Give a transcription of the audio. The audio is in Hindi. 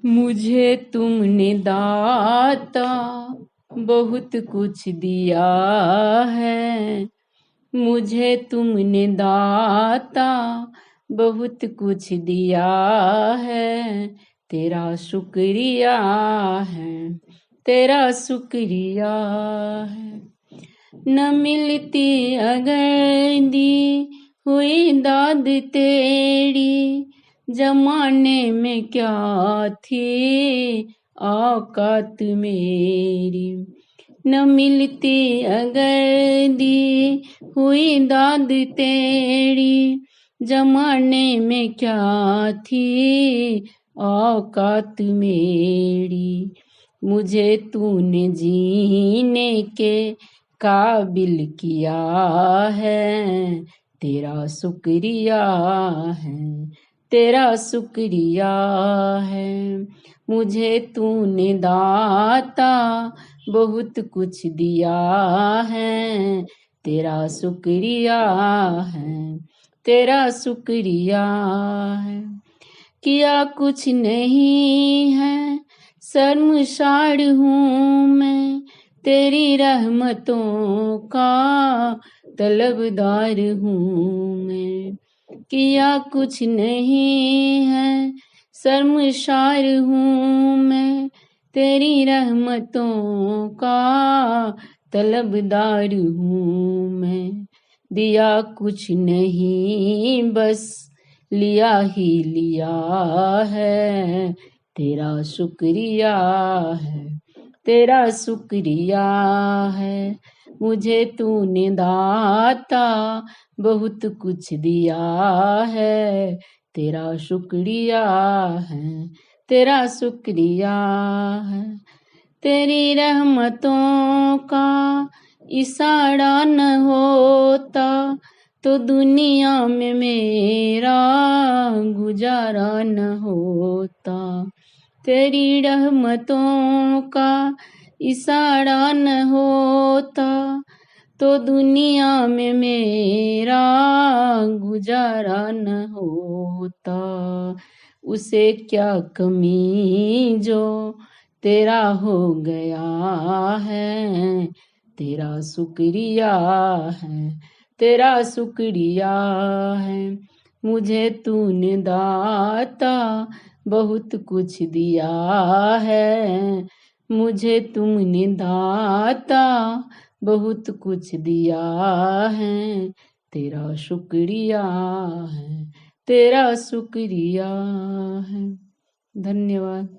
मुझे तुमने दाता बहुत कुछ दिया है। मुझे तुमने दाता बहुत कुछ दिया है। तेरा शुक्रिया है, तेरा शुक्रिया है। न मिलती अगर दी हुई दाद तेरी, जमाने में क्या थी औकात मेरी। न मिलती अगर दी हुई दाद तेरी, जमाने में क्या थी औकात मेरी। मुझे तूने जीने के काबिल किया है। तेरा शुक्रिया है, तेरा शुक्रिया है। मुझे तूने दाता बहुत कुछ दिया है। तेरा शुक्रिया है, तेरा शुक्रिया है। किया कुछ नहीं है, शर्मसार हूँ मैं, तेरी रहमतों का तलबदार हूँ मैं। किया कुछ नहीं है, शर्मसार हूँ मैं, तेरी रहमतों का तलबदार हूँ मैं। दिया कुछ नहीं, बस लिया ही लिया है। तेरा शुक्रिया है, तेरा शुक्रिया है। मुझे तूने दाता बहुत कुछ दिया है। तेरा शुक्रिया है, तेरा शुक्रिया है। तेरी रहमतों का इशारा न होता तो दुनिया में मेरा गुजारा न होता। तेरी रहमतों का इशारा न होता तो दुनिया में मेरा गुजारा न होता। उसे क्या कमी जो तेरा हो गया है। तेरा शुक्रिया है, तेरा शुक्रिया है। मुझे तूने दाता बहुत कुछ दिया है। मुझे तुमने दाता बहुत कुछ दिया है। तेरा शुक्रिया है, तेरा शुक्रिया है। धन्यवाद।